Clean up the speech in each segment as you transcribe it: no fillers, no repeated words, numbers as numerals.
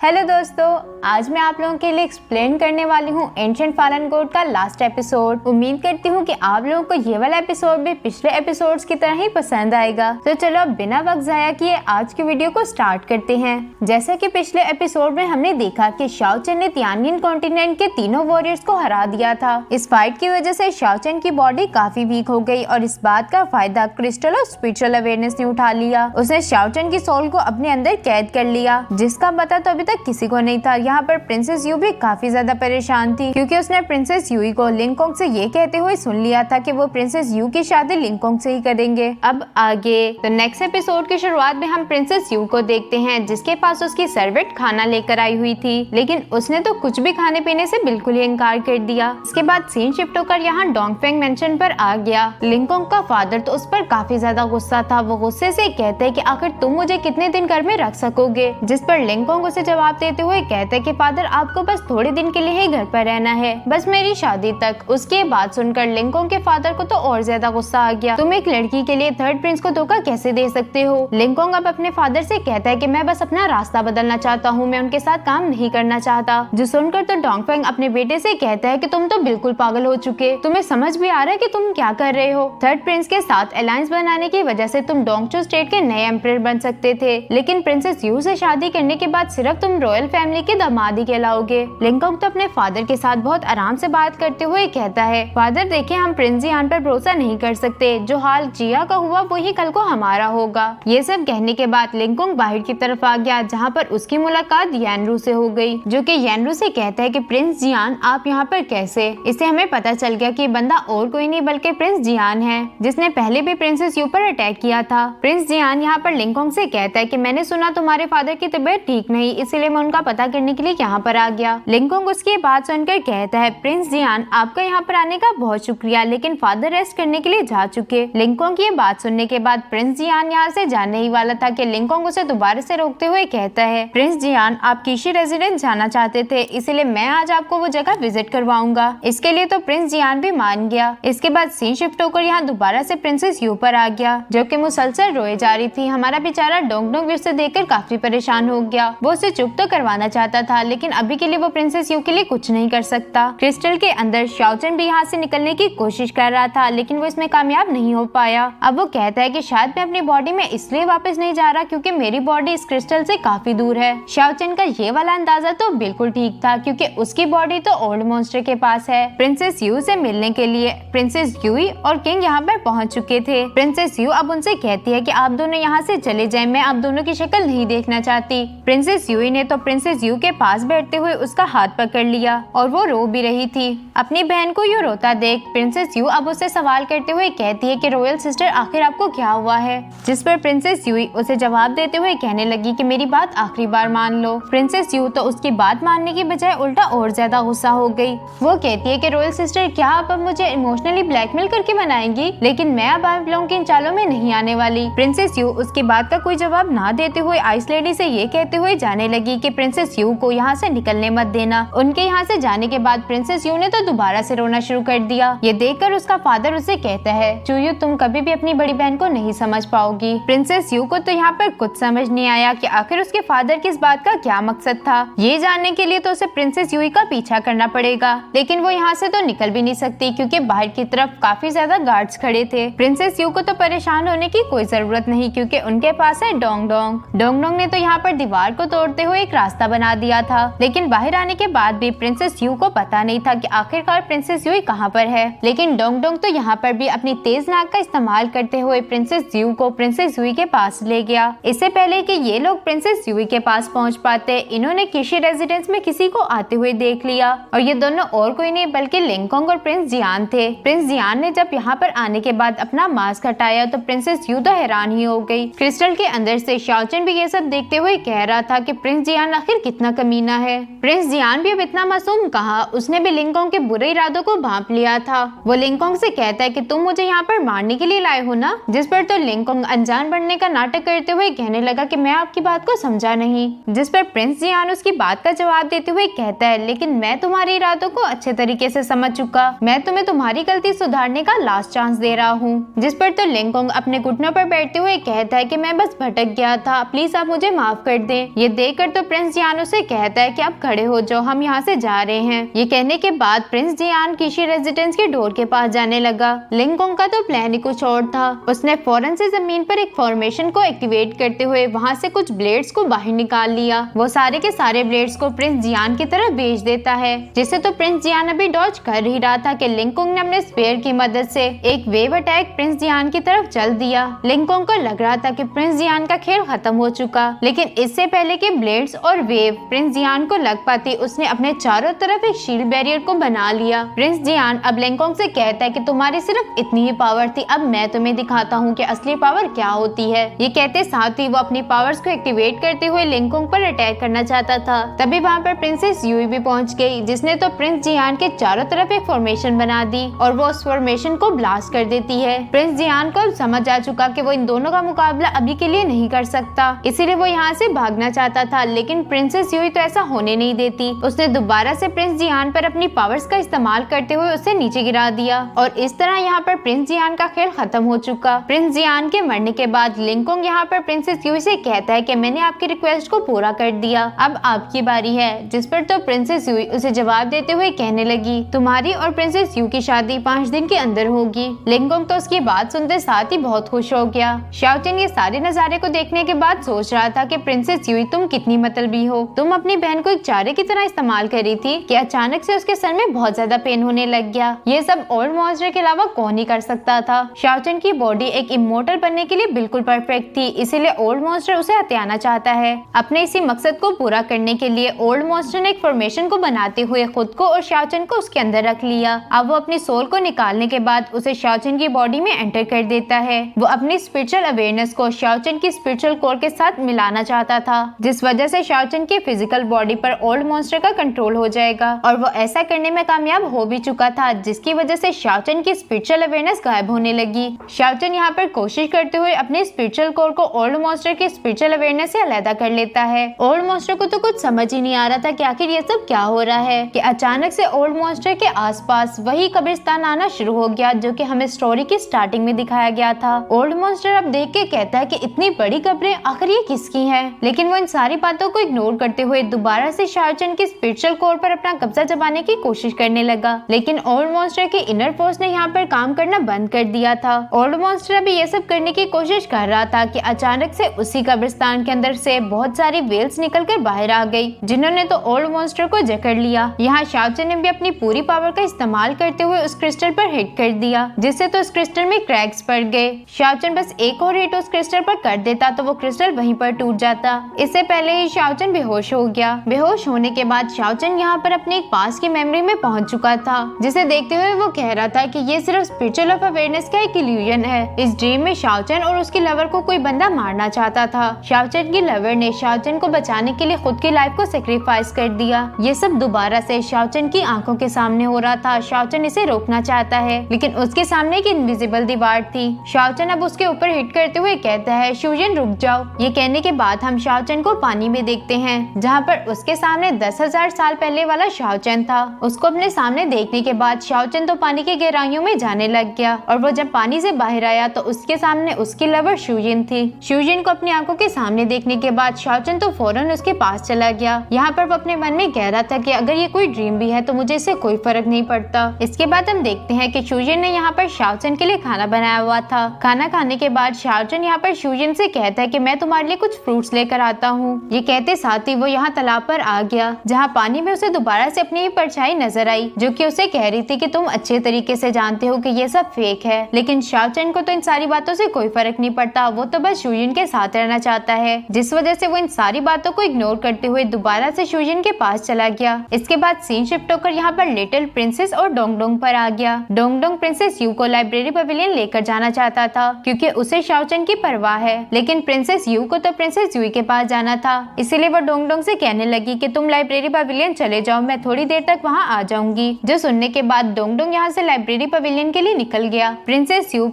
Hello दोस्तों, आज मैं आप लोगों के लिए एक्सप्लेन करने वाली हूँ एंशिएंट फॉलन गॉड का लास्ट एपिसोड। उम्मीद करती हूँ कि आप लोगों को ये वाला एपिसोड भी पिछले एपिसोड्स की तरह ही पसंद आएगा। तो चलो अब बिना वक्त जाया किए आज की वीडियो को स्टार्ट करते हैं। जैसा कि पिछले एपिसोड में हमने देखा कि शाओ चेन ने तियानजिन कॉन्टिनेंट के तीनों वॉरियर्स को हरा दिया था। इस फाइट की वजह से शाओ चेन की बॉडी काफी वीक हो गई और इस बात का फायदा क्रिस्टल और स्पिरिचुअल अवेयरनेस ने उठा लिया। उसने शाओ चेन की सोल को अपने अंदर कैद कर लिया, जिसका पता तो अभी तक किसी को नहीं था। यहाँ पर प्रिंसेस यू भी काफी ज्यादा परेशान थी क्योंकि उसने प्रिंसेस यूई को लिंगकोंग से ये कहते हुए सुन लिया था कि वो प्रिंसेस यू की शादी लिंगकोंग से ही करेंगे। अब आगे तो नेक्स्ट एपिसोड की शुरुआत में हम प्रिंसेस यू को देखते हैं, जिसके पास उसकी सर्वेंट खाना लेकर आई हुई थी, लेकिन उसने तो कुछ भी खाने पीने से बिल्कुल ही इनकार कर दिया। इसके बाद सीन शिफ्ट होकर यहाँ डोंगफेंग मेंशन पर आ गया। लिंगकोंग का फादर तो उस पर काफी ज्यादा गुस्सा था। वो गुस्से से कहते हैं कि आखिर तुम मुझे कितने दिन घर में रख सकोगे, जिस पर लिंगकोंग उसे जवाब देते हुए कहते हैं कि फादर आपको बस थोड़े दिन के लिए ही घर पर रहना है, बस मेरी शादी तक। उसकी बात सुनकर लिंगकोंग के फादर को तो और ज्यादा गुस्सा आ गया। तुम एक लड़की के लिए थर्ड प्रिंस को धोखा कैसे दे सकते हो। लिंगकोंग अब अपने फादर से कहता है कि मैं बस अपना रास्ता बदलना चाहता हूँ, मैं उनके साथ काम नहीं करना चाहता। जो सुनकर तो डोंगफेंग अपने बेटे से कहता है कि तुम तो बिल्कुल पागल हो चुके, तुम्हें समझ भी आ रहा है कि तुम क्या कर रहे हो। थर्ड प्रिंस के साथ अलायंस बनाने की वजह से तुम डोंगचू स्टेट के नए एम्परर बन सकते थे, लेकिन प्रिंसेस यू से शादी करने के बाद सिर्फ तुम रॉयल फैमिली के दामाद ही कहलाओगे। लिंगकोंग तो अपने फादर के साथ बहुत आराम से बात करते हुए कहता है, फादर देखिए, हम प्रिंस जियान पर भरोसा नहीं कर सकते। जो हाल जिया का हुआ वही कल को हमारा होगा। ये सब कहने के बाद लिंगकोंग बाहर की तरफ आ गया, जहाँ पर उसकी मुलाकात यानरू से हो गई, जो कि यानरू से कहता है कि प्रिंस जियान आप यहाँ पर कैसे। इससे हमें पता चल गया कि बंदा और कोई नहीं बल्कि प्रिंस जियान है, जिसने पहले भी प्रिंसेस यू पर अटैक किया था। प्रिंस जियान यहाँ पर लिंगकोंग से कहता है कि मैंने सुना तुम्हारे फादर की तबीयत ठीक नहीं, इसीलिए मैं उनका पता करने के लिए यहाँ पर आ गया। लिंगकोंग उसकी बात सुनकर कहता है, प्रिंस जियान आपका यहाँ पर आने का बहुत शुक्रिया, लेकिन फादर रेस्ट करने के लिए जा चुके। लिंगकोंग की बात सुनने के बाद प्रिंस जियान यहाँ से जाने ही वाला था कि लिंगकोंग उसे दोबारा से रोकते हुए कहता है, प्रिंस जियान आप कीशी रेजिडेंस जाना चाहते थे, इसीलिए मैं आज आपको वो जगह विजिट करवाऊंगा। इसके लिए तो प्रिंस जियान भी मान गया। इसके बाद सीन शिफ्ट होकर यहाँ दोबारा से प्रिंसेस यू पर आ गया, जो कि मुसलसल रोए जा रही थी। हमारा बेचारा डोंगडोंग उसे देखकर काफी परेशान हो गया। वो उसे चुप तो करवाना चाहता था, लेकिन अभी के लिए वो प्रिंसेस यू के लिए कुछ नहीं कर सकता। क्रिस्टल के अंदर शाओ चेन भी यहाँ से निकलने की कोशिश कर रहा था, लेकिन वो इसमें कामयाब नहीं हो पाया। अब वो कहता है कि शायद मैं अपनी बॉडी में इसलिए वापस नहीं जा रहा क्योंकि मेरी बॉडी इस क्रिस्टल से काफी दूर है। शाओ चेन का ये वाला अंदाजा तो बिल्कुल ठीक था, क्योंकि उसकी बॉडी तो ओल्ड मॉन्स्टर के पास है। प्रिंसेस यू से मिलने के लिए प्रिंसेस यूई और किंग यहाँ पर पहुँच चुके थे। प्रिंसेस यू अब उनसे कहती है कि आप दोनों यहाँ से चले जाएं, मैं आप दोनों की शक्ल नहीं देखना चाहती। प्रिंसेस यूई ने तो प्रिंसेस यू के पास बैठते हुए उसका हाथ पकड़ लिया और वो रो भी रही थी। अपनी बहन को यूं रोता देख प्रिंसेस यू अब उससे सवाल करते हुए कहती है कि रॉयल सिस्टर आखिर आपको क्या हुआ है, जिस पर प्रिंसेस यूई उसे जवाब देते हुए कहने लगी कि मेरी बात आखिरी बार मान लो। प्रिंसेस यू तो उसकी बात मानने की बजाय उल्टा और ज्यादा गुस्सा हो गई। वो कहती है कि रॉयल सिस्टर क्या आप अब मुझे इमोशनली ब्लैकमेल करके बनाएंगी, लेकिन मैं अब आप लोगों की इन चालों में नहीं आने वाली। प्रिंसेस यू उसकी बात का कोई जवाब ना देते हुए आइस लेडी से ये कहते हुए जाने लगी कि प्रिंसेस यू को यहाँ से निकलने मत देना। उनके यहाँ से जाने के बाद प्रिंसेस यू ने तो दोबारा से रोना शुरू कर दिया। ये देखकर उसका फादर उसे कहता है, चूयू तुम कभी भी अपनी बड़ी बहन को नहीं समझ पाओगी। प्रिंसेस यू को तो यहाँ पर कुछ समझ नहीं आया कि आखिर उसके फादर की इस बात का क्या मकसद था। ये जानने के लिए तो उसे प्रिंसेस यूई का पीछा करना पड़ेगा, लेकिन वो यहाँ से तो निकल भी नहीं सकती क्योंकि बाहर की तरफ काफी ज्यादा गार्ड्स खड़े थे। प्रिंसेस यू को तो परेशान होने की कोई जरूरत नहीं क्योंकि उनके पास है डोंगडोंग। डोंगडोंग ने तो यहाँ पर दीवार को तोड़ते हुए एक रास्ता बना दिया था, लेकिन बाहर आने के बाद भी प्रिंसेस यू को पता नहीं था कि आखिरकार प्रिंसेस यूई कहाँ पर है। लेकिन डोंगडोंग तो यहाँ पर भी अपनी तेज नाक का इस्तेमाल करते हुए प्रिंसेस यू को प्रिंसेस यूई के पास ले गया। इससे पहले कि ये लोग प्रिंसेस यूई के पास पहुँच पाते, इन्होंने कीशी रेजिडेंस में किसी को आते हुए देख लिया, और ये दोनों और कोई नहीं बल्कि लिंगकोंग और प्रिंस जियान थे। प्रिंस जियान ने जब यहाँ पर आने के बाद अपना मास्क हटाया तो प्रिंसेस यू तो हैरान ही हो गई। क्रिस्टल के अंदर से शाओ चेन भी ये सब देखते हुए कह रहा था कि प्रिंस जियान आखिर कितना कमीना है। प्रिंस जियान भी अब इतना मासूम कहा, उसने भी लिंगकोंग के बुरे इरादों को भांप लिया था। वो लिंगकोंग से कहता है कि तुम मुझे यहाँ पर मारने के लिए लाए हो ना, जिस पर तो लिंगकोंग अनजान बनने का नाटक करते हुए कहने लगा कि मैं आपकी बात को समझा नहीं, जिस पर प्रिंस जियान उसकी बात का जवाब देते हुए कहता है, लेकिन मैं तुम्हारे इरादों को अच्छे तरीके से समझ चुका, मैं तुम्हें तुम्हारी गलती सुधारने का लास्ट चांस दे रहा हूँ। जिस पर तो लिंगकोंग अपने घुटनों पर बैठते हुए कहता है कि मैं बस भटक गया था, प्लीज आप मुझे माफ कर दें। ये देखकर तो प्रिंस जियान उसे कहता है कि आप खड़े हो जाओ, हम यहाँ से जा रहे हैं। ये कहने के बाद प्रिंस जियान किसी रेजिडेंस के डोर के पास जाने लगा। लिंगकोंग का तो प्लान ही कुछ और था। उसने फौरन से जमीन पर एक फॉर्मेशन को एक्टिवेट करते हुए वहाँ से कुछ ब्लेड्स को बाहर निकाल लिया। वो सारे के सारे ब्लेड्स को प्रिंस जियान की तरफ भेज देता है, जिसे तो प्रिंस जियान अभी डॉज कर ही रहा था कि लिंगकोंग ने अपने स्पेयर की मदद से एक वेव अटैक प्रिंस जियान की तरफ चल दिया। लिंगकोंग को लग रहा था कि प्रिंस जियान का खेल खत्म हो चुका, लेकिन इससे पहले कि ब्लेड्स और वेव प्रिंस जियान को लग पाती, उसने अपने चारों तरफ एक शील्ड बैरियर को बना लिया। प्रिंस जियान अब लिंगकोंग से कहता है कि तुम्हारी सिर्फ इतनी ही पावर थी, अब मैं तुम्हें दिखाता हूँ कि असली पावर क्या होती है। ये कहते साथ ही वो अपनी पावर्स को एक्टिवेट करते हुए लिंगकोंग पर अटैक करना चाहता था। तभी वहाँ पर प्रिंसेस यूई भी पहुँच गई, जिसने तो प्रिंस जियान के चारों तरफ एक फॉर्मेशन बना दी और वो उस फॉर्मेशन को ब्लास्ट कर देती है। प्रिंस जियान को अब समझ आ चुका कि वो इन दोनों का मुकाबला अभी के लिए नहीं कर सकता, इसीलिए वो यहाँ से भागना चाहता था, लेकिन प्रिंसेस यूई तो ऐसा होने नहीं देती। उसने दोबारा से प्रिंस जियान पर अपनी पावर्स का इस्तेमाल करते हुए उसे नीचे गिरा दिया और इस तरह यहाँ पर प्रिंस जियान का खेल खत्म हो चुका। प्रिंस जियान के मरने के बाद लिंगकोंग यहाँ पर प्रिंसेस यूई से कहता है कि मैंने आपकी रिक्वेस्ट को पूरा कर दिया, अब आपकी बारी है। जिस पर तो प्रिंसेस यूई उसे जवाब देते हुए कहने लगी, तुम्हारी और प्रिंसेस यू की शादी 5 दिन के अंदर होगी। लिंगकोंग तो उसकी बात सुनते साथ ही बहुत खुश हो गया। शाओचेन ये सारे नजारे को देखने के बाद सोच रहा था कि प्रिंसेस यूई तुम कितनी मतलबी हो, तुम अपनी बहन को एक चारे की तरह इस्तेमाल कर रही थी कि अचानक से उसके सर में बहुत ज्यादा पेन होने लग गया। ये सब ओल्ड मॉन्स्टर के अलावा कौन ही कर सकता था। शाओचेन की बॉडी एक इमोर्टल बनने के लिए बिल्कुल परफेक्ट थी, इसीलिए ओल्ड मॉन्स्टर उसे हथियाना चाहता है। अपने इसी मकसद को पूरा करने के लिए ओल्ड मॉन्स्टर ने एक फॉर्मेशन को बनाते हुए खुद को और शाओचेन को उसके अंदर रख लिया। अब वो अपनी सोल को निकालने के बाद उसे शाओचेन की बॉडी में एंटर कर देता है। वो अपनी स्पिरिचुअल अवेयरनेस को शाओचेन की स्पिरिचुअल कोर के साथ मिलाना चाहता था, जिस वजह से शाओचेन की फिजिकल बॉडी पर ओल्ड मॉन्स्टर का कंट्रोल हो जाएगा और वो ऐसा करने में कामयाब हो भी चुका था, जिसकी वजह से शाओचेन की स्पिरिचुअल अवेयरनेस गायब होने लगी। शाओचेन यहाँ पर कोशिश करते हुए अपने स्पिरिचुअल कोर को ओल्ड मॉन्स्टर की स्पिरिचुअल अवेयरनेस से अलग कर लेता है। ओल्ड मॉन्स्टर को तो कुछ समझ ही नहीं आ रहा था कि आखिर ये सब क्या हो रहा है कि अचानक से ओल्ड मॉन्स्टर के आसपास वही कब्रिस्तान आना शुरू हो गया जो कि हमें स्टोरी की स्टार्टिंग में दिखाया गया था। ओल्ड मॉन्स्टर अब देख के कहता है कि इतनी बड़ी कब्रें आखिर ये किसकी हैं? लेकिन वो इन सारी बातों को इग्नोर करते हुए दोबारा से शाओचेन की स्पिरिचुअल कोर पर अपना कब्जा जमाने की कोशिश करने लगा, लेकिन ओल्ड मॉन्स्टर के इनर फोर्स ने यहाँ पर काम करना बंद कर दिया था। ओल्ड मॉन्स्टर अभी ये सब करने की कोशिश कर रहा था कि अचानक से उसी कब्रिस्तान के अंदर से बहुत सारी वेल्स निकलकर बाहर आ गई, जिन्होंने तो ओल्ड मॉन्स्टर को जकड़ लिया। यहाँ शाओचेन ने भी अपनी पूरी पावर का इस्तेमाल करते हुए उस क्रिस्टल पर हिट कर दिया, जिससे तो उस क्रिस्टल में क्रैक्स पड़ गए। शाओचेन बस एक और हिट उस क्रिस्टल पर कर देता तो वो क्रिस्टल वहीं पर टूट जाता। इससे पहले ही शाओचेन बेहोश हो गया। बेहोश होने के बाद शाओचेन यहाँ पर अपने एक पास की मेमोरी में पहुंच चुका था, जिसे देखते हुए वो कह रहा था कि ये सिर्फ स्पिरिचुअल ऑफ अवेयरनेस का एक इल्यूजन है। इस ड्रीम में शाओचेन और उसकी लवर को कोई बंदा मारना चाहता था। शाओचेन की लवर ने शाओचेन को बचाने के लिए खुद की लाइफ को सेक्रीफाइस कर दिया। ये सब दोबारा से शाओचेन की आंखों के सामने हो रहा था। शाओचेन इसे रोकना चाहता है, लेकिन उसके सामने एक इनविजिबल दीवार थी। शाओचेन अब उसके ऊपर हिट करते हुए कहता है, शूजिन रुक जाओ। ये कहने के बाद हम शाओचेन को पानी में देखते हैं, जहाँ पर उसके सामने 10,000 साल पहले वाला शाओचेन था। उसको अपने सामने देखने के बाद शाओचेन तो पानी की गहराइयों में जाने लग गया और वो जब पानी से बाहर आया तो उसके सामने उसकी लवर शूजिन थी। शूजिन को अपनी आंखों के सामने देखने के बाद शाओचेन तो फौरन उसके पास चला गया। यहाँ पर वो अपने मन में कह रहा था कि अगर ये कोई ड्रीम भी है तो मुझे इससे कोई फर्क नहीं पड़ता। इसके बाद हम देखते हैं कि शूजिन ने यहाँ पर शाओचेन के लिए खाना बनाया हुआ था। खाना खाने के बाद शाओचेन यहाँ पर शूजिन से कहता है कि मैं तुम्हारे लिए कुछ फ्रूट्स लेकर आता हूँ। ये कहते साथ ही वो यहाँ तालाब पर आ गया, जहाँ पानी में उसे दोबारा से अपनी ही परछाई नजर आई, जो कि उसे कह रही थी कि तुम अच्छे तरीके से जानते हो कि ये सब फेक है। लेकिन शाओचेन को तो इन सारी बातों से कोई फर्क नहीं पड़ता, वो तो बस शूजिन के साथ रहना चाहता है, जिस वजह से वो इन सारी बातों को इग्नोर करते हुए दोबारा से शूजिन के पास चला गया। इसके बाद सीन शिफ्ट होकर यहाँ पर लिटिल प्रिंसेस और डोंगडोंग पर आ गया। डोंगडोंग प्रिंसेस यू को लाइब्रेरी पवेलियन लेकर जाना चाहता था, क्योंकि उसे शाओचेन की परवाह है, लेकिन प्रिंसेस यू को तो प्रिंसेस यू के पास जाना था। इसीलिए वो डोंगडोंग से कहने लगी कि तुम लाइब्रेरी पवेलियन चले जाओ, मैं थोड़ी देर तक वहाँ आ जाऊंगी। जो सुनने के बाद डोंगडोंग यहाँ से लाइब्रेरी पवेलियन के लिए निकल गया। प्रिंसेस यू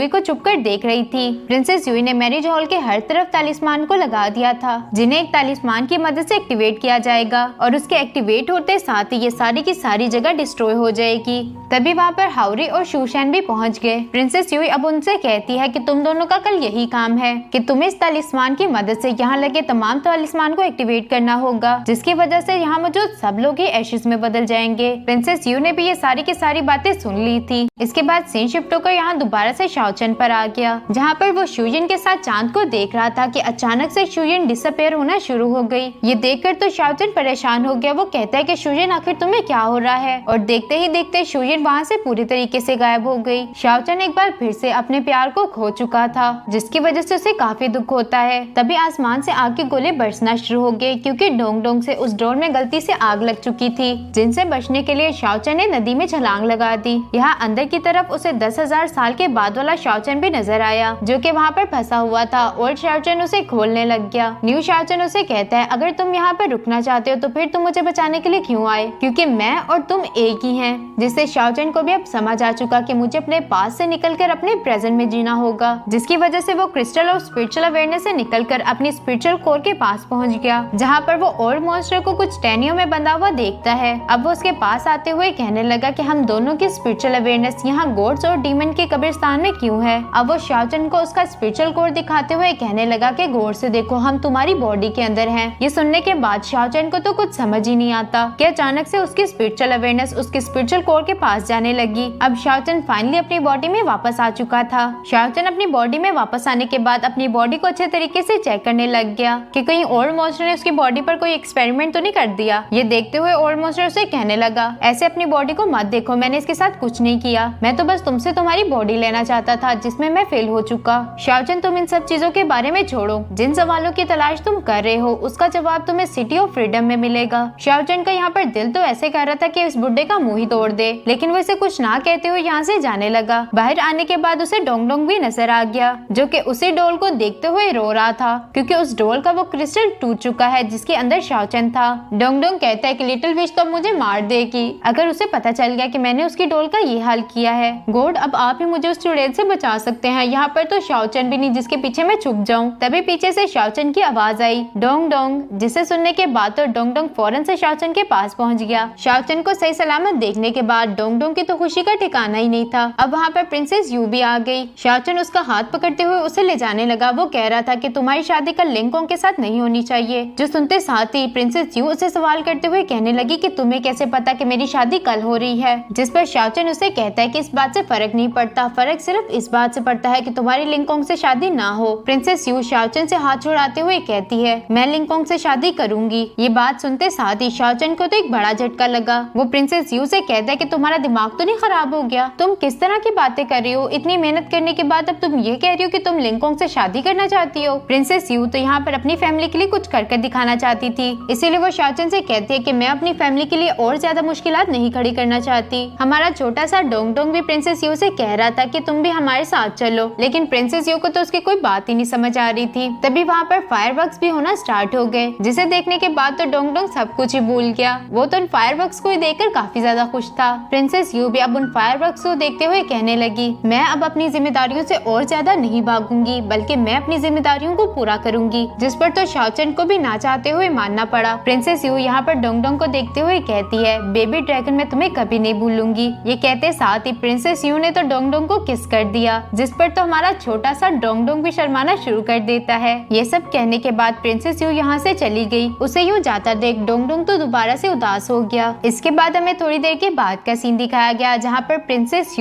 को चुप कर देख रही थी। प्रिंसेस यू ने मैरिज हॉल के हर तरफ तालिस्मान को लगा दिया था, जिन्हें एक तालिस्मान की मदद से एक्टिवेट किया जाएगा और उसके एक्टिवेट होते साथ ही ये सारी की सारी जगह डिस्ट्रॉय हो जाएगी। तभी वहाँ पर हाउरी और शूशैन भी पहुँच गए। प्रिंसेस यू अब उनसे कहती है कि तुम दोनों का कल यही काम है कि तुम्हें इस तालिस्मान की मदद से यहाँ लगे तमाम तलिस्मान को एक्टिवेट करना होगा, जिसकी वजह से यहाँ मौजूद सब लोग ही एशेस में बदल जाएंगे। प्रिंसेस यू ने भी ये सारी की सारी बातें सुन ली थी। इसके बाद सीन शिफ्ट होकर यहाँ दोबारा से शाओचन पर आ गया, जहाँ पर वो शुयिन के साथ चांद को देख रहा था कि अचानक से शुयिन डिसअपेयर होना शुरू हो गई। ये देखकर तो शाओचन परेशान हो गया। वो कहता है कि शुयिन आखिर तुम्हें क्या हो रहा है, और देखते ही देखते शुयिन वहाँ से पूरी तरीके से गायब हो गई। शाओचन एक बार फिर से अपने प्यार को खो चुका था, जिसकी वजह से उसे काफी दुख होता है। तभी आसमान से आग के गोले बरसना शुरू हो गए, क्योंकि डोंग डोंग से उस ड्रोन में गलती से आग लग चुकी थी, जिनसे बचने के लिए शाओचन ने नदी में छलांग लगा दी। यहाँ अंदर की तरफ उसे 10,000 साल के बाद वाला शाओचन भी नजर आया, जो कि वहाँ पर फंसा हुआ था। ओल्ड शाओचन उसे खोलने लग गया। न्यू शाओचन उसे कहता है, अगर तुम यहाँ पर रुकना चाहते हो तो फिर तुम मुझे बचाने के लिए क्यों आए, क्योंकि मैं और तुम एक ही हैं। जिससे शाओचन को भी अब समझ आ चुका कि मुझे अपने पास से निकलकर अपने प्रेजेंट में जीना होगा, जिसकी वजह से वो क्रिस्टल और स्पिरिचुअल अवेयरनेस से निकलकर अपनी स्पिरिचुअल कोर के पास पहुँच गया, जहाँ पर वो ओल्ड मॉन्स्टर को कुछ टहनियों में बंधा हुआ देखता है। अब वो उसके पास आते हुए कहने लगा कि हम दोनों की स्पिरिचुअल अवेयरनेस यहाँ गोड्स और डीमन के कब्रिस्तान में क्यों है। अब वो शाओचन को उसका स्पिरिचुअल कोर दिखाते हुए कहने लगा कि गौर से देखो, हम तुम्हारी बॉडी के अंदर हैं। ये सुनने के बाद शाओचन को तो कुछ समझ ही नहीं आता कि अचानक से उसकी स्पिरिचुअल अवेयरनेस उसके स्पिरिचुअल कोर के पास जाने लगी। अब शाओचन फाइनली अपनी बॉडी में वापस आ चुका था। शाओचन अपनी बॉडी में वापस आने के बाद अपनी बॉडी को अच्छे तरीके से चेक करने लग गया कि कहीं ओल्ड मॉन्स्टर ने उसकी बॉडी पर कोई एक्सपेरिमेंट तो नहीं कर दिया। ये देखते हुए ओल्ड मॉन्स्टर उसे कहने लगा, ऐसे अपनी बॉडी को मत देखो, मैंने इसके साथ कुछ नहीं किया, मैं तो बस तुमसे तुम्हारी बॉडी लेना चाहता था, जिसमें मैं फेल हो चुका। शाओचन, तुम इन सब चीजों के बारे में छोड़ो, जिन सवालों की तलाश तुम कर रहे हो उसका जवाब तुम्हें सिटी ऑफ फ्रीडम में मिलेगा। शाओचन का यहाँ पर दिल तो ऐसे कह रहा था कि इस बुड्ढे का मुंह ही तोड़ दे, लेकिन वो इसे कुछ ना कहते हुए यहाँ से जाने लगा। बाहर आने के बाद उसे डोंग डोंग भी नजर आ गया, जो कि उसी डोल को देखते हुए रो रहा था, क्योंकि उस डोल का वो क्रिस्टल टूट चुका है जिसके अंदर शाओचन था। डोंग डोंग कहता है कि लिटिल विश तो मुझे मार देगी अगर उसे पता चल गया कि मैंने उसकी डोल का ये हाल किया है। गॉड, अब आप ही मुझे उस चुड़ैल से बचा सकते हैं। यहाँ पर तो शाओचन भी नहीं जिसके पीछे मैं छुप जाऊं। तभी पीछे से शाओचन की आवाज आई, डोंग डोंग, जिसे सुनने के बाद तो डोंग डोंग फौरन से शाओचन के पास पहुंच गया। शाओचन को सही सलामत देखने के बाद डोंग डोंग की तो खुशी का ठिकाना ही नहीं था। अब वहाँ पर प्रिंसेस यू भी आ गई। शाओचन उसका हाथ पकड़ते हुए उसे ले जाने लगा। वो कह रहा था कि तुम्हारी शादी कल लिंगकोंग के साथ नहीं होनी चाहिए, जो सुनते साथ ही प्रिंसेस यू उसे सवाल करते हुए कहने लगी कि तुम्हें कैसे पता कि मेरी शादी कल हो रही है। जिस पर शाओचन उसे कहता है कि इस बात से फर्क नहीं पड़ता, फर्क सिर्फ इस बात से पड़ता है कि तुम्हारी लिंगकोंग से शादी ना हो। प्रिंसेस यू शाओचन से हाथ छुड़ाते हुए कहती है, मैं लिंगकोंग से शादी करूंगी। ये बात सुनते साथ ही शाओचन को तो एक बड़ा झटका लगा। वो प्रिंसेस यू से कहता है कि तुम्हारा दिमाग तो नहीं खराब हो गया, तुम किस तरह की बातें कर रही हो, इतनी मेहनत करने के बाद अब तुम ये कह रही हो कि तुम लिंगकोंग से शादी करना चाहती हो। प्रिंसेस यू तो यहाँ पर अपनी फैमिली के लिए कुछ करके दिखाना चाहती थी, इसीलिए वो शाओचन से कहती है कि मैं अपनी फैमिली के लिए और ज्यादा मुश्किलात नहीं खड़ी करना चाहती। हमारा छोटा सा डोंग डोंग भी प्रिंसेस यू से कह रहा था कि तुम भी हमारे साथ चलो, लेकिन प्रिंसेस यू को तो उसकी कोई बात ही नहीं समझ आ रही थी। तभी वहाँ पर फायरवर्क्स भी होना स्टार्ट हो गए, जिसे देखने के बाद तो डोंग डोंग सब कुछ ही भूल गया। वो तो उन फायरवर्क्स को देखकर काफी ज्यादा खुश था। प्रिंसेस यू भी अब उन फायरवर्क्स को देखते हुए कहने लगी, मैं अब अपनी जिम्मेदारियों से और ज्यादा नहीं भागूंगी, बल्कि मैं अपनी जिम्मेदारियों को पूरा करूंगी। जिस पर तो शाओचन को भी ना चाहते हुए मानना पड़ा। प्रिंसेस यू यहाँ पर डोंग डोंग को देखते हुए कहती है, बेबी ड्रैगन मैं तुम्हें कभी नहीं भूलूंगी। ये कहते साथ ही प्रिंसेस यू ने तो डोंग डोंग को किस कर दिया, जिस पर तो हमारा छोटा सा डोंग डोंग भी शर्माना शुरू कर देता है। ये सब कहने के बाद प्रिंसेस यू यहाँ से चली गई। उसे यूँ जाता देख डोंग डोंग तो दोबारा से उदास हो गया। इसके बाद हमें थोड़ी देर के बाद का सीन दिखाया गया, जहाँ पर प्रिंसेस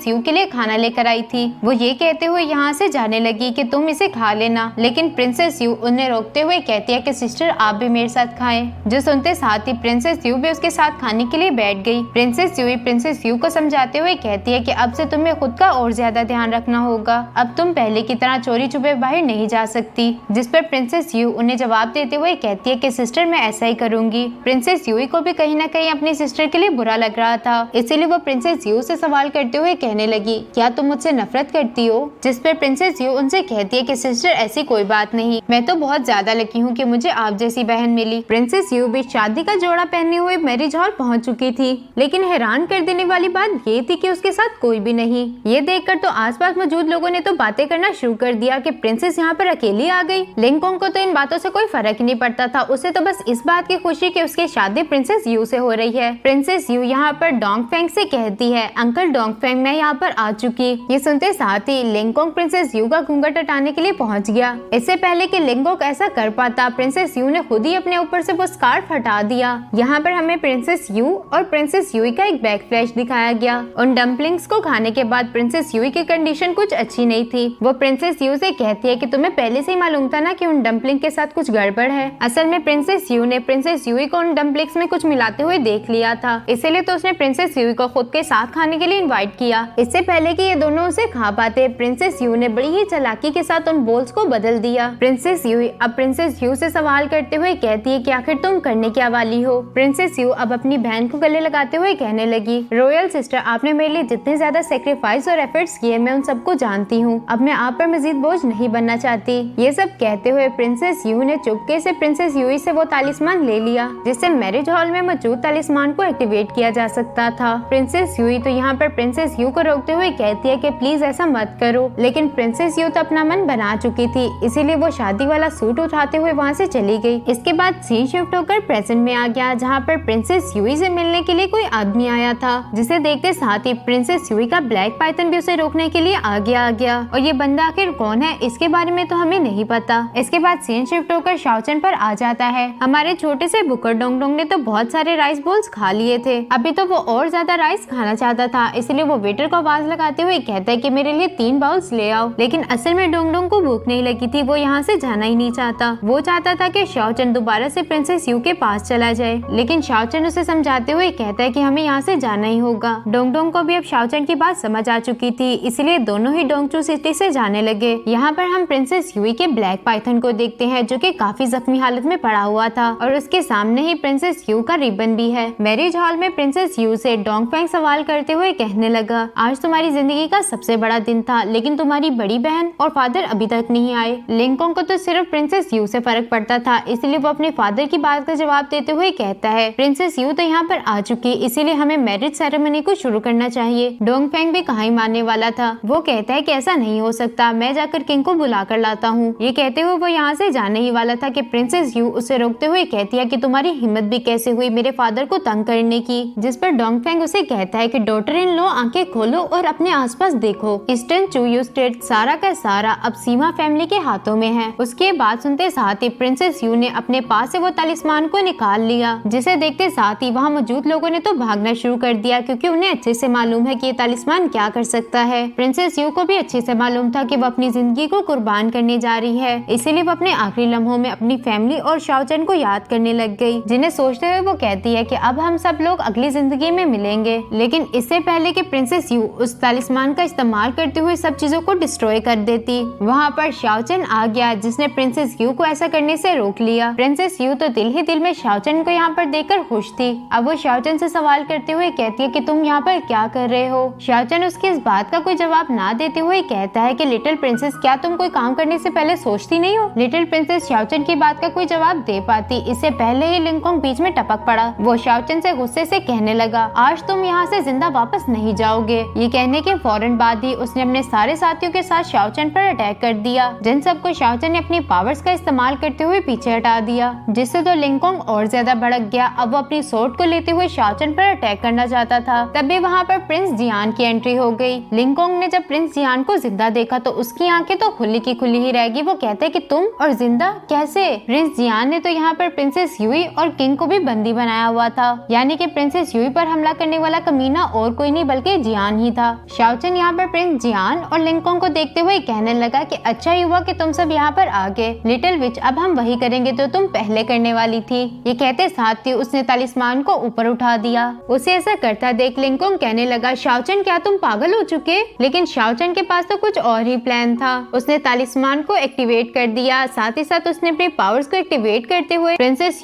यू के लिए खाना लेकर आई थी। वो ये कहते हुए यहाँ से जाने लगी कि तुम इसे खा लेना, लेकिन प्रिंसेस यू उन्हें रोकते हुए कहती है कि सिस्टर आप भी मेरे साथ खाएं। जो सुनते साथ ही प्रिंसेस यू भी उसके साथ खाने के लिए बैठ गई। प्रिंसेस यू को समझाते हुए कहती है कि अब से तुम्हें खुद का और ज्यादा ध्यान रखना होगा, अब तुम पहले की तरह चोरी छुपे बाहर नहीं जा सकती। जिस पर प्रिंसेस यू उन्हें जवाब देते हुए कहती है कि सिस्टर मैं ऐसा ही करूंगी। प्रिंसेस यू को भी कहीं न कहीं अपनी सिस्टर के लिए बुरा लग रहा था, इसीलिए वो प्रिंसेस यू से सवाल करते हुए कहने लगी, क्या तुम मुझसे नफरत करती हो? जिस पर प्रिंसेस यू उनसे कहती है कि सिस्टर ऐसी कोई बात नहीं, मैं तो बहुत ज्यादा लकी हूँ कि मुझे आप जैसी बहन मिली। प्रिंसेस यू भी शादी का जोड़ा पहने हुए मैरिज हॉल पहुँच चुकी थी, लेकिन हैरान कर देने वाली बात ये थी कि उसके साथ कोई भी नहीं। ये देखकर तो आसपास मौजूद लोगों ने तो बातें करना शुरू कर दिया कि प्रिंसेस यहाँ पर अकेली आ गई। लिंगकोंग को तो इन बातों से कोई फर्क ही नहीं पड़ता था, उसे तो बस इस बात की खुशी कि उसकी शादी प्रिंसेस यू से हो रही है। प्रिंसेस यू यहाँ पर डोंग फेंग से कहती है, अंकल डोंग फेंग मैं यहाँ पर आ चुकी। ये सुनते साथ ही लिंगकोंग प्रिंसेस यू का घूंघट हटाने के लिए पहुँच गया। इससे पहले कि लिंगकोंग ऐसा कर पाता। प्रिंसेस यू ने खुद ही अपने ऊपर से वो स्कार्फ हटा दिया। यहाँ पर हमें प्रिंसेस यू और प्रिंसेस यूई का एक बैक फ्लैश दिखाया गया। उन डम्पलिंग्स को खाने के बाद प्रिंसेस यूई की कंडीशन कुछ अच्छी नहीं थी। वो प्रिंसेस यू से कहती है कि तुम्हें पहले से ही मालूम था ना कि उन डम्पलिंग के साथ कुछ गड़बड़ है। असल में प्रिंसेस यू ने प्रिंसेस यूई को उन डम्पलिंग्स में कुछ मिलाते हुए देख लिया था, इसीलिए तो उसने प्रिंसेस यूई को खुद के साथ खाने के लिए इनवाइट किया। इससे पहले कि ये दोनों उसे खा पाते, प्रिंसेस यू ने बड़ी ही चालाकी के साथ उन बोल्स को बदल दिया। प्रिंसेस यू अब प्रिंसेस यू से सवाल करते हुए कहती है कि आखिर तुम करने क्या वाली हो। प्रिंसेस यू अब अपनी बहन को गले लगाते हुए कहने लगी, रॉयल सिस्टर, आपने मेरे लिए जितने ज्यादा सेक्रीफाइस और एफर्ट्स किए मैं उन सबको जानती हूँ। अब मैं आप पर मजीद बोझ नहीं बनना चाहती। ये सब कहते हुए प्रिंसेस यू ने चुपके से प्रिंसेस यूई से वो तालिस्मान ले लिया जिससे मैरिज हॉल में मौजूद तालिस्मान को एक्टिवेट किया जा सकता था। प्रिंसेस यूई तो यहाँ पर प्रिंसेस यू को रोकते हुए कहती है कि प्लीज ऐसा मत करो, लेकिन प्रिंसेस यू तो अपना मन बना चुकी थी, इसीलिए वो शादी वाला सूट उठाते हुए वहाँ से चली गई। इसके बाद सीन शिफ्ट होकर प्रेजेंट में आ गया, जहाँ पर प्रिंसेस यूई से मिलने के लिए कोई आदमी आया था, जिसे देखते साथ ही प्रिंसेस यूई का ब्लैक पाइथन भी उसे रोकने के लिए आगे आ गया। और ये बंदा आखिर कौन है इसके बारे में तो हमें नहीं पता। इसके बाद सीन शिफ्ट होकर शाओचन पर आ जाता है। हमारे छोटे से बुकर डोंगडोंग ने तो बहुत सारे राइस बोल्स खा लिए थे, अभी तो वो और ज्यादा राइस खाना चाहता था, इसलिए वो वेटर को आवाज लगाते हुए कहता है कि मेरे लिए 3 बाउल्स ले आओ। लेकिन असल में डोंगडोंग को भूख नहीं लगी थी, वो यहाँ से जाना ही नहीं चाहता। वो चाहता था कि शाओचन दोबारा से प्रिंसेस यू के पास चला जाए, लेकिन शाओचन उसे समझाते हुए कहता है कि हमें यहाँ से जाना ही होगा। डोंगडोंग को भी अब शाओचन की बात समझ आ चुकी थी, इसलिए दोनों ही डोंगचू सिटी से जाने लगे। यहाँ पर हम प्रिंसेस यूई के ब्लैक पाइथन को देखते हैं, जो कि काफी जख्मी हालत में पड़ा हुआ था और उसके सामने ही प्रिंसेस यू का रिबन भी है। मैरिज हॉल में प्रिंसेस यू से डोंगफेंग सवाल करते हुए कहने लगा, आज तुम्हारी जिंदगी का सबसे बड़ा दिन था, लेकिन तुम्हारी बड़ी बहन और फादर अभी तक नहीं आए। लिंकोंग को तो सिर्फ प्रिंसेस यू से फर्क पड़ता था, इसलिए वो अपने फादर की बात का जवाब देते हुए कहता है, प्रिंसेस यू तो यहाँ पर आ चुकी, इसीलिए हमें मैरिज सेरेमनी को शुरू करना चाहिए। डोंगफेंग भी कहीं मानने वाला था। वो कहता है कि ऐसा नहीं हो सकता, मैं जाकर किंग को बुला कर लाता हूँ। ये कहते हुए वो यहाँ से जाने ही वाला था कि प्रिंसेस यू उसे रोकते हुए कहती है कि तुम्हारी हिम्मत भी कैसे हुई मेरे फादर को तंग करने की। जिस पर डोंगफेंग उसे कहता है कि डॉटर इन लॉ, आंखें खोलो और अपने आसपास देखो, ईस्टर्न चूयू स्टेट सारा का सारा अब सीमा फैमिली के हाथों में है। उसके बाद सुनते साथ ही प्रिंसेस यू ने अपने पास से वो तालिस्मान को निकाल लिया, जिसे देखते साथ ही वहाँ मौजूद लोगों ने तो भागना शुरू कर दिया, क्योंकि उन्हें अच्छे से मालूम है कि ये तालिस्मान क्या कर सकता है। प्रिंसेस यू को भी अच्छे से मालूम था कि वो अपनी जिंदगी को कुर्बान करने जा रही है, इसीलिए वो अपने आखिरी लम्हों में अपनी फैमिली और शाओचन को याद करने लग गई, जिन्हें सोचते हुए वो कहती है कि अब हम सब लोग अगली जिंदगी में मिलेंगे। लेकिन इससे पहले कि प्रिंसेस यू उस तालिस्मान का इस्तेमाल करते हुए सब चीजों को डिस्ट्रॉय कर देती, वहाँ पर शाओचन आ गया, जिसने प्रिंसेस यू को ऐसा करने से रोक लिया। प्रिंसेस यू तो दिल ही दिल में शाओचन को यहाँ पर देखकर खुश थी। अब वो शाओचन से सवाल करते हुए कहती है कि तुम यहाँ पर क्या कर रहे हो। शाओचन उसकी इस बात का कोई जवाब ना देते हुए कहता है कि लिटिल प्रिंसेस, क्या तुम कोई काम करने से पहले सोचती नहीं हो। लिटिल प्रिंसेस शाओचन की बात का कोई जवाब दे पाती, इससे पहले ही लिंकोंग बीच में टपक पड़ा। वो शाओचन से गुस्से से कहने लगा, आज तुम यहाँ से जिंदा वापस नहीं जाओगे। ये कहने के फौरन बाद ही उसने अपने सारे साथियों के साथ शाओचन पर अटैक कर दिया, जिन सबको शाओचन ने अपनी पावर्स का इस्तेमाल करते हुए पीछे हटा दिया, जिससे तो लिंकोंग और ज्यादा भड़क गया। अब वो अपनी सोर्ड को लेते हुए शाओचन पर अटैक करना चाहता था। तभी वहाँ पर प्रिंस जियान की एंट्री हो गई। लिंकोंग ने जब प्रिंस जियान को जिंदा देखा तो उसकी आंखें तो खुली की खुली ही रह गई। वो कहते कि तुम और जिंदा कैसे? प्रिंस जियान ने तो यहाँ पर प्रिंसेस यूई और किंग को भी बंदी बनाया हुआ था, यानी कि प्रिंसेस यूई पर हमला करने वाला कमीना और कोई नहीं बल्कि जियान ही था। शाओचन यहाँ पर प्रिंस जियान और लिंकोंग को देखते हुए कहने लगा कि अच्छा ही हुआ कि तुम सब यहाँ पर आ गए। लिटिल विच, अब हम वही करेंगे तो तुम पहले करने वाली थी। ये कहते साथ ही उसने तालिस्मान को ऊपर उठा दिया। उसे ऐसा करता देख लिंकोंग कहने लगा, शाओचन क्या तुम पागल हो चुके? लेकिन शाओचन के पास तो कुछ और ही प्लान था। उसने तालिस्मान को एक्टिवेट कर दिया, साथ ही साथ उसने अपने पावर्स को एक्टिवेट करते हुए प्रिंसेस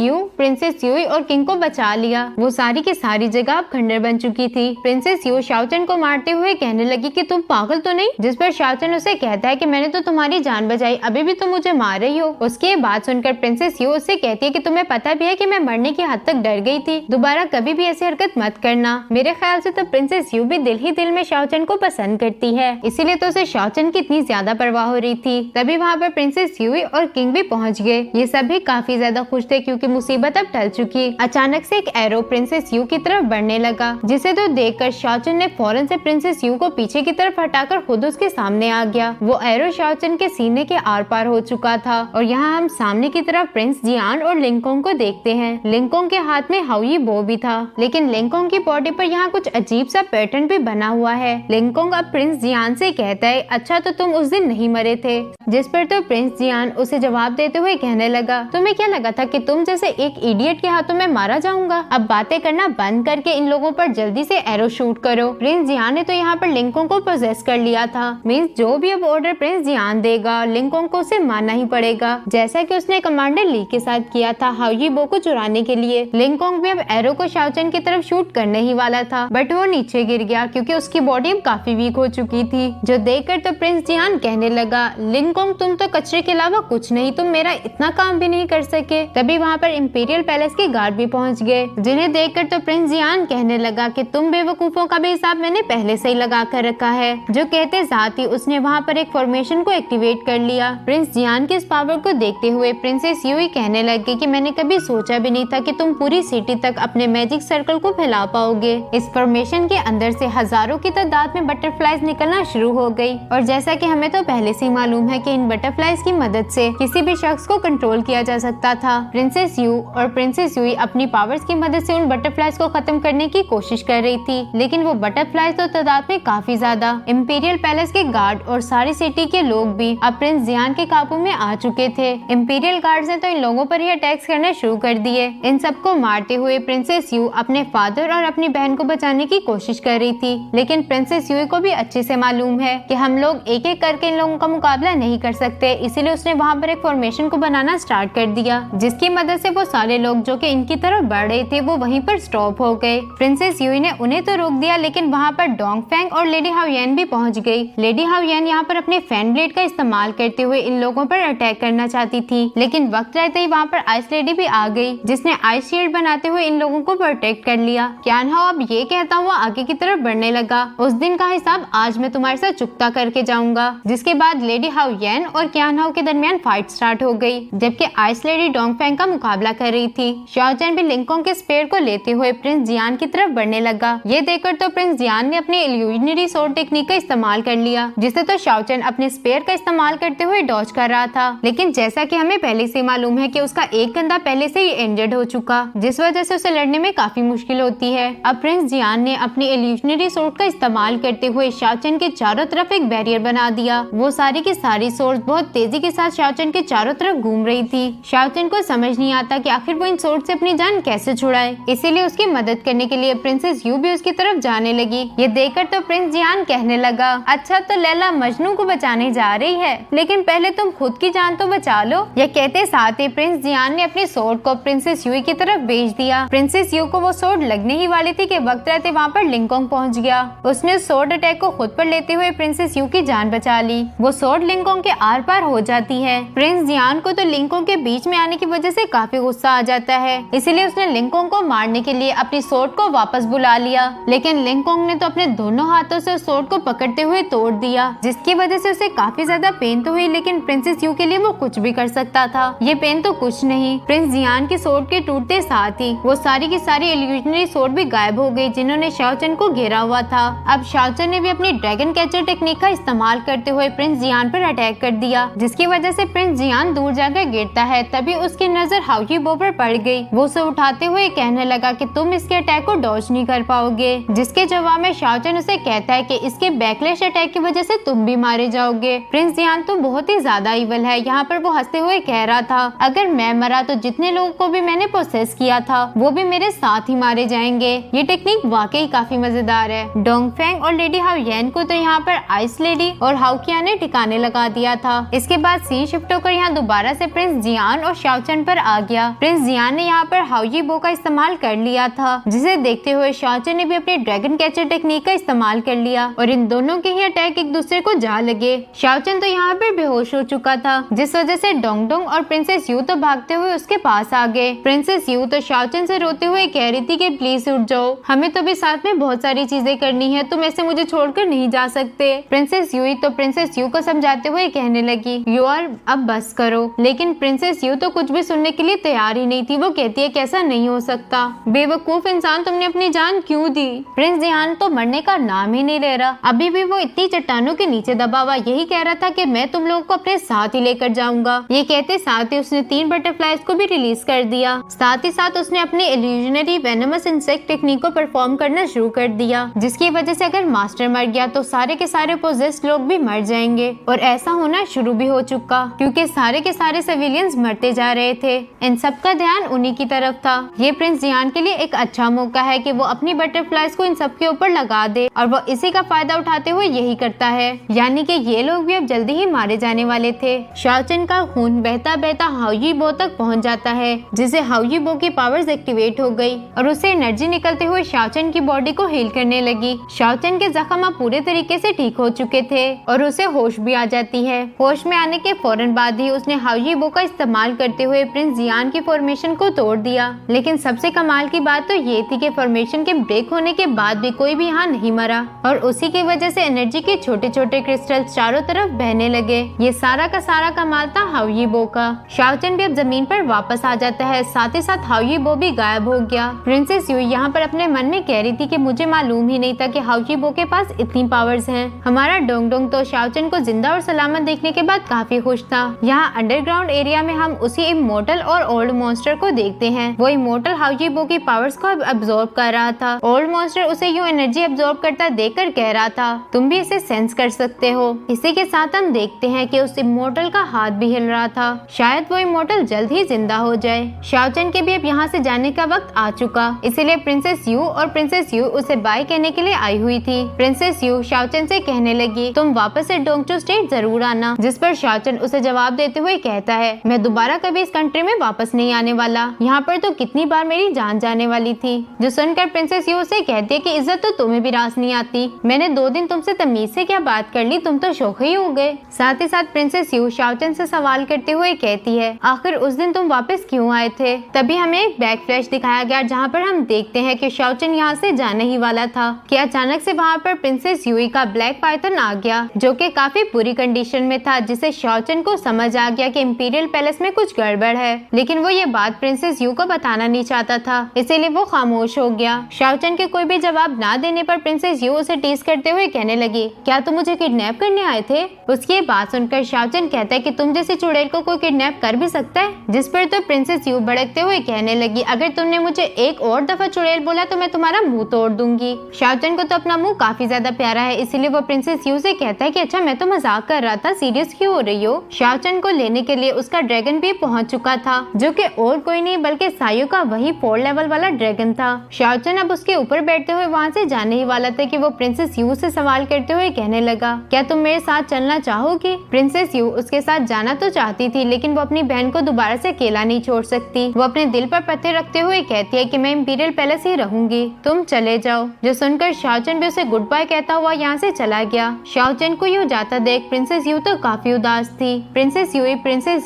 यूई और किंग को बचा लिया। वो सारी की सारी जगह अब खंडर बन चुकी थी। प्रिंसेस यू शाओचन को मारते हुए कहने लगी कि तुम पागल तो नहीं, जिस पर शाओचन उसे कहता है कि मैंने तो तुम्हारी जान बचाई, अभी भी तुम मुझे मार रही हो। उसकी बात सुनकर प्रिंसेस यू उससे कहती है कि तुम्हें पता भी है कि मैं मरने की हद तक डर गई थी, दोबारा कभी भी ऐसी हरकत मत करना। मेरे ख्याल से तो प्रिंसेस यू भी दिल ही दिल में शाओचन को पसंद करती है, इसीलिए तो उसे शाओचन की इतनी ज्यादा परवाह हो रही थी। तभी वहाँ पर प्रिंसेस यूई और किंग भी पहुँच गए। ये सभी काफी ज्यादा खुश थे क्योंकि मुसीबत अब टल चुकी। अचानक से एक एरो प्रिंसेस यू की तरफ बढ़ने लगा, जिसे तो देखकर शाओचन ने फौरन से प्रिंसेस यू को पीछे की तरफ हटाकर खुद उसके सामने आ गया। वो एरो शाओचन के सीने के आर पार हो चुका था था। और यहाँ हम सामने की तरफ प्रिंस जियान और लिंगकोंग को देखते हैं। लिंगकोंग के हाथ में हाओ यीबो भी था, लेकिन लिंगकोंग की बॉडी पर यहाँ कुछ अजीब सा पैटर्न भी बना हुआ है। लिंगकोंग अब प्रिंस जियान से कहता है, अच्छा तो तुम उस दिन नहीं मरे थे। जिस पर तो प्रिंस जियान उसे जवाब देते हुए कहने लगा, तुम्हें क्या लगा था कि तुम जैसे एक इडियट के हाथों में मारा जाऊंगा? अब बातें करना बंद करके इन लोगों पर जल्दी से एरो शूट करो। प्रिंस जियान ने तो यहाँ पर लिंगकोंग को पोजेस कर लिया था। मींस जो भी अब ऑर्डर प्रिंस जियान देगा, लिंगकोंग को उसे मानना ही पड़ेगा, जैसा कि उसने कमांडर ली के साथ किया था हाओ यीबो को चुराने के लिए। लिंगकोंग भी अब एरो को शाओचन की तरफ शूट करने ही वाला था, बट वो नीचे गिर गया क्योंकि उसकी बॉडी अब काफी वीक हो चुकी थी। जो देखकर तो प्रिंस जियान कहने लगा, लिंगकोंग तुम तो कचरे के अलावा कुछ नहीं, तुम मेरा इतना काम भी नहीं कर सके। तभी वहाँ पर इंपीरियल पैलेस के गार्ड भी पहुँच गए, जिन्हें देखकर तो प्रिंस जियान कहने लगा कि तुम बेवकूफों का भी हिसाब मैंने पहले से ही लगा कर रखा है। जो कहते साथ ही उसने वहाँ पर एक फॉर्मेशन को एक्टिवेट कर लिया। प्रिंस जियान के इस पावर को देखते हुए प्रिंसेस यूई कहने लगी कि मैंने कभी सोचा भी नहीं था कि तुम पूरी सिटी तक अपने मैजिक सर्कल को फैला पाओगे। इस फॉर्मेशन के अंदर से हजारों की तादाद में बटरफ्लाईज निकलना शुरू हो गई, और जैसा कि हमें तो पहले से ही मालूम है कि इन बटरफ्लाईज की मदद से किसी भी शख्स को कंट्रोल किया जा सकता था। प्रिंसेस यू और प्रिंसेस यूई अपनी पावर्स की मदद से उन बटरफ्लाईज को खत्म करने की कोशिश कर रही थी, लेकिन वो बटरफ्लाईज तो तादाद में काफी ज्यादा। इंपीरियल पैलेस के गार्ड और सारी सिटी के लोग भी अब प्रिंस जियान के काबू में आ चुके थे। इंपीरियल गार्ड्स ने तो इन लोगों पर ही अटैक्स करने शुरू कर दिए। इन सबको मारते हुए प्रिंसेस यू अपने फादर और अपनी बहन को बचाने की कोशिश कर रही थी, लेकिन प्रिंसेस यू को भी अच्छे से मालूम है कि हम लोग एक एक करके इन लोगों का मुकाबला नहीं कर सकते, इसीलिए उसने वहाँ पर एक फॉर्मेशन को बनाना स्टार्ट कर दिया, जिसकी मदद से वो सारे लोग जो कि इनकी तरफ बढ़ रहे थे वो वहीं पर स्टॉप हो गए। प्रिंसेस यूई ने उन्हें तो रोक दिया, लेकिन वहाँ पर डोंगफेंग और लेडी हाओयेन भी पहुँच गई। लेडी हाओयेन यहाँ पर अपने फैन ब्लेड का इस्तेमाल करते हुए इन लोगों पर अटैक करना चाहती थी, लेकिन वक्त रहते ही वहाँ पर आइस लेडी भी आ गई, जिसने आइस शील्ड बनाते हुए इन लोगों को प्रोटेक्ट कर लिया। क्यान हाओ अब ये कहता हुआ आगे की तरफ बढ़ने लगा, उस दिन का हिसाब आज मैं तुम्हारे साथ चुकता करके जाऊंगा। जिसके बाद लेडी हाओयेन और क्यान हाओ के दरमियान फाइट स्टार्ट हो गई, जबकि आइस लेडी डोंगफेंग का मुकाबला कर रही थी। शाओचन भी लिंगकोंग के स्पेयर को लेते हुए प्रिंस जियान की तरफ बढ़ने लगा। ये देखकर तो प्रिंस जियान ने अपनी इल्यूजनरी स्वॉर्ड टेक्निक का इस्तेमाल कर लिया, जिससे तो शाओचन अपने स्पेयर का इस्तेमाल करते हुए डॉज कर रहा था, लेकिन जैसा कि हमें पहले से मालूम है कि उसका एक कंधा पहले से ही इंजर्ड हो चुका, जिस वजह से उसे लड़ने में काफी मुश्किल होती है। अब प्रिंस जियान ने अपनी इल्यूजनरी स्वॉर्ड का इस्तेमाल करते हुए शाओचन के चारों तरफ एक बैरियर बना दिया। वो सारी की सारी स्वॉर्ड बहुत तेजी के साथ शाओचन के चारों तरफ घूम रही थी। शाओचन को समझ नहीं आता कि आखिर वो इन स्वॉर्ड से अपनी जान कैसे छुड़ाए, इसीलिए उसकी मदद करने के लिए प्रिंसेस यू भी उसकी तरफ जाने लगी। ये देखकर तो प्रिंस जियान कहने लगा, अच्छा तो लैला मजनू को बचाने जा रही है, लेकिन पहले तुम खुद की जान तो बचा लो। यह कहते साथ ही प्रिंस जियान ने अपनी स्वॉर्ड को प्रिंसेस यू की तरफ भेज दिया। प्रिंसेस यू को वो स्वॉर्ड लगने ही वाली थी कि वक्त रहते वहाँ पर लिंगकोंग पहुँच गया। उसने स्वॉर्ड अटैक को खुद पर लेते हुए प्रिंसेस यू की जान बचा ली। वो स्वॉर्ड लिंगकोंग के आर पार हो जाती है। प्रिंस जियान को तो लिंगकोंग के बीच में आने की वजह से काफी गुस्सा आ जाता है, इसीलिए उसने लिंगकोंग को मारने के लिए अपनी स्वॉर्ड को वापस बुला लिया, लेकिन लिंगकोंग ने तो अपने दोनों हाथों से उस स्वॉर्ड को पकड़ते हुए तोड़ दिया, जिसकी वजह से उसे काफी ज्यादा पेन तो हुई, लेकिन प्रिंसेस यू के लिए वो कुछ भी कर सकता था। ये पेन तो कुछ नहीं, प्रिंस जियान की स्वॉर्ड के टूटते साथ ही वो सारी की सारी इल्यूजनरी स्वॉर्ड भी गायब हो गई, जिन्होंने शाओचन को घेरा हुआ था। अब शाओचन ने भी अपनी ड्रैगन कैचर टेक्निक का इस्तेमाल करते हुए प्रिंस जियान पर अटैक कर दिया, जिसकी वजह से प्रिंस जियान दूर जाकर गिरता है। तभी उसकी नजर हाओ यीबो पर पड़ गई। वो उसे उठाते हुए कहने लगा कि तुम इसके अटैक को डॉज नहीं कर पाओगे, जिसके जवाब में शाओचन उसे कहता है कि इसके बैकलैश अटैक की वजह से तुम भी मारे जाओगे। प्रिंस जियान तो बहुत ही ज्यादा इवल है। यहाँ पर वो हंसते हुए कह रहा था, अगर मैं मरा तो जितने लोगों को भी मैंने प्रोसेस किया था वो भी मेरे साथ ही मारे जाएंगे। ये टेक्निक वाकई काफी मजेदार है। डोंगफेंग और लेडी हाओयेन को तो यहाँ पर आइस लेडी और हाओकिया ने ठिकाने लगा दिया था। इसके बाद सीन शिफ्ट होकर यहाँ दोबारा से प्रिंस जियान और शाओचन पर आ गया। प्रिंस जियान ने यहाँ पर हाओ यीबो का इस्तेमाल कर लिया था, जिसे देखते हुए शाओचन ने भी अपनी ड्रैगन कैचर टेक्निक का इस्तेमाल कर लिया और इन दोनों के ही अटैक एक दूसरे को जा लगे। शाओचन तो यहाँ पर बेहोश हो चुका था, जिस वजह से डोंगडोंग और प्रिंसेस यू तो भागते हुए उसके पास आ गए। प्रिंसेस यू तो शाओचन से रोते हुए कह रही थी कि प्लीज उठ जाओ, हमें तो भी साथ में बहुत सारी चीजें करनी है, तुम ऐसे मुझे छोड़कर नहीं जा सकते। प्रिंसेस यू तो प्रिंसेस यू को समझाते हुए कहने लगी, यार अब बस करो, लेकिन प्रिंसेस यू तो कुछ भी सुनने के लिए तैयार ही नहीं थी। वो कहती है कि ऐसा नहीं हो सकता, बेवकूफ इंसान, तुमने अपनी जान क्यों दी? प्रिंस जियान तो मरने का नाम ही नहीं ले रहा। अभी भी वो इतनी चट्टानों के नीचे दबा हुआ यही कह रहा था कि मैं तुम लोगों को अपने साथ ही लेकर लेकर जाऊंगा। ये कहते साथ ही उसने 3 बटरफ्लाइज को भी रिलीज कर दिया। साथ ही साथ उसने अपनी इल्यूजनरी वेनमस इंसेक्ट टेक्निक को परफॉर्म करना शुरू कर दिया, जिसकी वजह से अगर मास्टर मर गया तो सारे के सारे पोजेस्ड लोग भी मर जाएंगे। और ऐसा होना शुरू भी हो चुका, क्योंकि सारे के सारे सिविलियंस मरते जा रहे थे। इन सब का ध्यान उन्हीं की तरफ था। ये प्रिंस जियान के लिए एक अच्छा मौका है कि वो अपनी बटरफ्लाइज को इन सब के ऊपर लगा दे, और वो इसी का फायदा उठाते हुए यही करता है। यानी कि ये लोग भी अब जल्दी ही मारे जाने वाले थे। शाओचन का खून बहता बहता हाओयीबो तक पहुंच जाता है, जिससे हाओयीबो की पावर्स एक्टिवेट हो गई और उससे एनर्जी निकलते हुए शाओचन की बॉडी को हील करने लगी। शाओचन के जख्म अब पूरे तरीके से ठीक हो चुके थे और उसे होश भी आ जाती है। होश में आने के फौरन बाद ही उसने हाओयीबो का इस्तेमाल करते हुए प्रिंस जियान की फॉर्मेशन को तोड़ दिया। लेकिन सबसे कमाल की बात तो ये थी कि फॉर्मेशन के ब्रेक होने के बाद भी कोई भी यहाँ नहीं मरा, और उसी की वजह से एनर्जी के छोटे छोटे क्रिस्टल्स चारों तरफ बहने लगे। ये सारा का सारा कमाल था हाओयीबो का। शाओचन भी अब जमीन पर वापस आ जाता है, साथ ही साथ हाओयीबो भी गायब हो गया। प्रिंसेस यूई यहाँ पर अपने मन में कह रही थी कि मुझे मालूम ही नहीं था कि हाओयीबो के पास इतनी पावर्स हैं। हमारा डोंग डोंग तो शाओचन को जिंदा और सलामत देखने के बाद काफी खुश था। यहाँ अंडरग्राउंड एरिया में हम उसी इमोर्टल और ओल्ड मॉन्स्टर को देखते हैं। वो इमोर्टल हाओयीबो की पावर्स को अब्सॉर्ब कर रहा था। ओल्ड मॉन्स्टर उसे यूं एनर्जी अब्सॉर्ब करता देखकर कह रहा था, तुम भी इसे सेंस कर सकते हो। इसी के साथ हम देखते हैं कि उस इमोर्टल का हाथ भी हिल रहा था। शायद वो इमोर्टल जल्द ही जिंदा हो जाए। शाओचन के भी अब यहाँ से जाने का वक्त आ चुका, इसीलिए प्रिंसेस यू और प्रिंसेस यू उसे बाय कहने के लिए आई हुई थी। प्रिंसेस यू शाओचन से कहने लगी, तुम वापस से डोंगचू स्टेट जरूर आना। जिस पर शाओचन उसे जवाब देते हुए कहता है, मैं दोबारा कभी इस कंट्री में वापस नहीं आने वाला। यहाँ पर तो कितनी बार मेरी जान जाने वाली थी। जो सुनकर प्रिंसेस यू उसे कहती है कि इज्जत तो तुम्हें भी रास नहीं आती। मैंने 2 दिन तुमसे तमीज से क्या बात कर ली, तुम तो शौक ही हो गए। साथ ही साथ प्रिंसेस यू शाओचन से सवाल करते हुए कहती है, आखिर उस दिन तुम वापस क्यों आए थे? तभी हमें एक बैक फ्लैश दिखाया गया, जहाँ पर हम देखते हैं कि शाओचन यहाँ से जाने ही वाला था कि अचानक से वहाँ पर प्रिंसेस यूई का ब्लैक पाइथन आ गया, जो कि काफी बुरी कंडीशन में था, जिससे शाओचन को समझ आ गया कि इंपीरियल पैलेस में कुछ गड़बड़ है। लेकिन वो ये बात प्रिंसेस यू को बताना नहीं चाहता था, इसीलिए वो खामोश हो गया। शाओचन के कोई भी जवाब ना देने पर प्रिंसेस यू उसे टीज करते हुए कहने लगी, क्या तुम मुझे किडनैप करने आए थे? उसकी ये बात सुनकर शाओचन कहता है कि तुम जैसी चुड़ैल को कोई किडनैप कर भी सकता है? जिस पर तो प्रिंसेस यू भड़कते हुए कहने लगी, अगर तुमने मुझे एक और दफा चुड़ैल बोला तो मैं तुम्हारा मुंह तोड़ दूंगी। शाओचन को तो अपना मुंह काफी ज्यादा प्यारा है, इसीलिए वो प्रिंसेस यू से कहता है कि अच्छा मैं तो मजाक कर रहा था, सीरियस क्यों हो रही हो? शाओचन को लेने के लिए उसका ड्रैगन भी पहुंच चुका था, जो कि और कोई नहीं बल्कि सायु का वही 4 लेवल वाला ड्रैगन था। शाओचन अब उसके ऊपर बैठते हुए वहाँ से जाने ही वाला था कि वो प्रिंसेस यू से सवाल करते हुए कहने लगा, क्या तुम मेरे साथ चलना चाहोगी? प्रिंसेस यू उसके साथ जाना तो चाहती थी, लेकिन वो अपनी बहन को दोबारा से अकेला नहीं छोड़ सकती। वो अपने दिल पर पत्थर रखते हुए कहती है कि मैं इंपीरियल पैलेस ही रहूंगी, तुम चले जाओ। जो सुनकर शाओचन भी उसे गुड बाय कहता हुआ यहाँ से चला गया। शाओचन को यूँ जाता देख प्रिंसेस यू तो काफी उदास थी। प्रिंसेस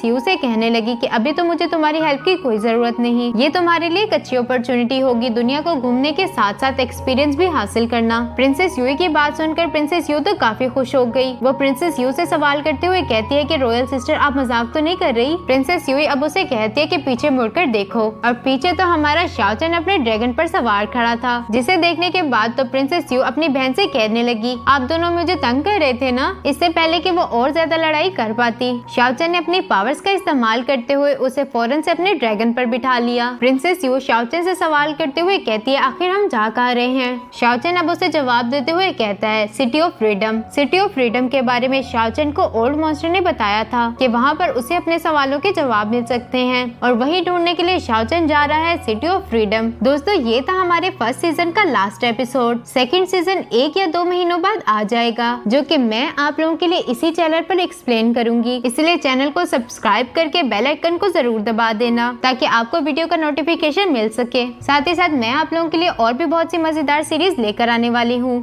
यू से कहने लगी कि अभी तो मुझे तुम्हारी हेल्प की कोई जरूरत नहीं, ये तुम्हारे लिए एक अच्छी अपॉर्चुनिटी होगी दुनिया को घूमने के साथ साथ एक्सपीरियंस भी हासिल करना। प्रिंसेस यू की बात सुनकर प्रिंसेस यू तो काफी खुश हो गई। वो प्रिंसेस यू से सवाल करते हुए कहती है कि रॉयल सिस्टर आप मजाक तो नहीं कर रही? प्रिंसेस यू अब उसे कहती है कि पीछे मुड़कर देखो, और पीछे तो हमारा शाओचन अपने ड्रैगन पर सवार खड़ा था, जिसे देखने के बाद तो प्रिंसेस यू अपनी बहन से कहने लगी, आप दोनों मुझे तंग कर रहे थे ना, इससे पहले कि वो और ज्यादा लड़ाई कर पाती। शाओचन ने अपनी पावर्स का इस्तेमाल करते हुए उसे फौरन से अपने ड्रैगन पर बिठा लिया। प्रिंसेस यू शाओचन से सवाल करते हुए कहती है, आखिर हम जा कहाँ रहे हैं? शाओचन अब उसे जवाब देते हुए कहता है, city of freedom. City of freedom के बारे में शाओचन को ओल्ड मॉन्स्टर ने बताया था कि वहाँ पर उसे अपने सवालों के जवाब मिल सकते हैं, और वही ढूंढने के लिए शाओचन जा रहा है सिटी ऑफ फ्रीडम। दोस्तों ये था हमारे फर्स्ट सीजन का लास्ट एपिसोड। सेकंड सीजन 1 या 2 महीनों बाद आ जाएगा, जो कि मैं आप लोगों के लिए इसी चैनल पर एक्सप्लेन करूंगी। इसलिए चैनल को सब्सक्राइब करके बेल आइकन को जरूर दबा देना, ताकि आपको वीडियो का नोटिफिकेशन मिल सके। साथ ही साथ मैं आप लोगों के लिए और भी बहुत सी मजेदार सीरीज लेकर आने वाली हूँ।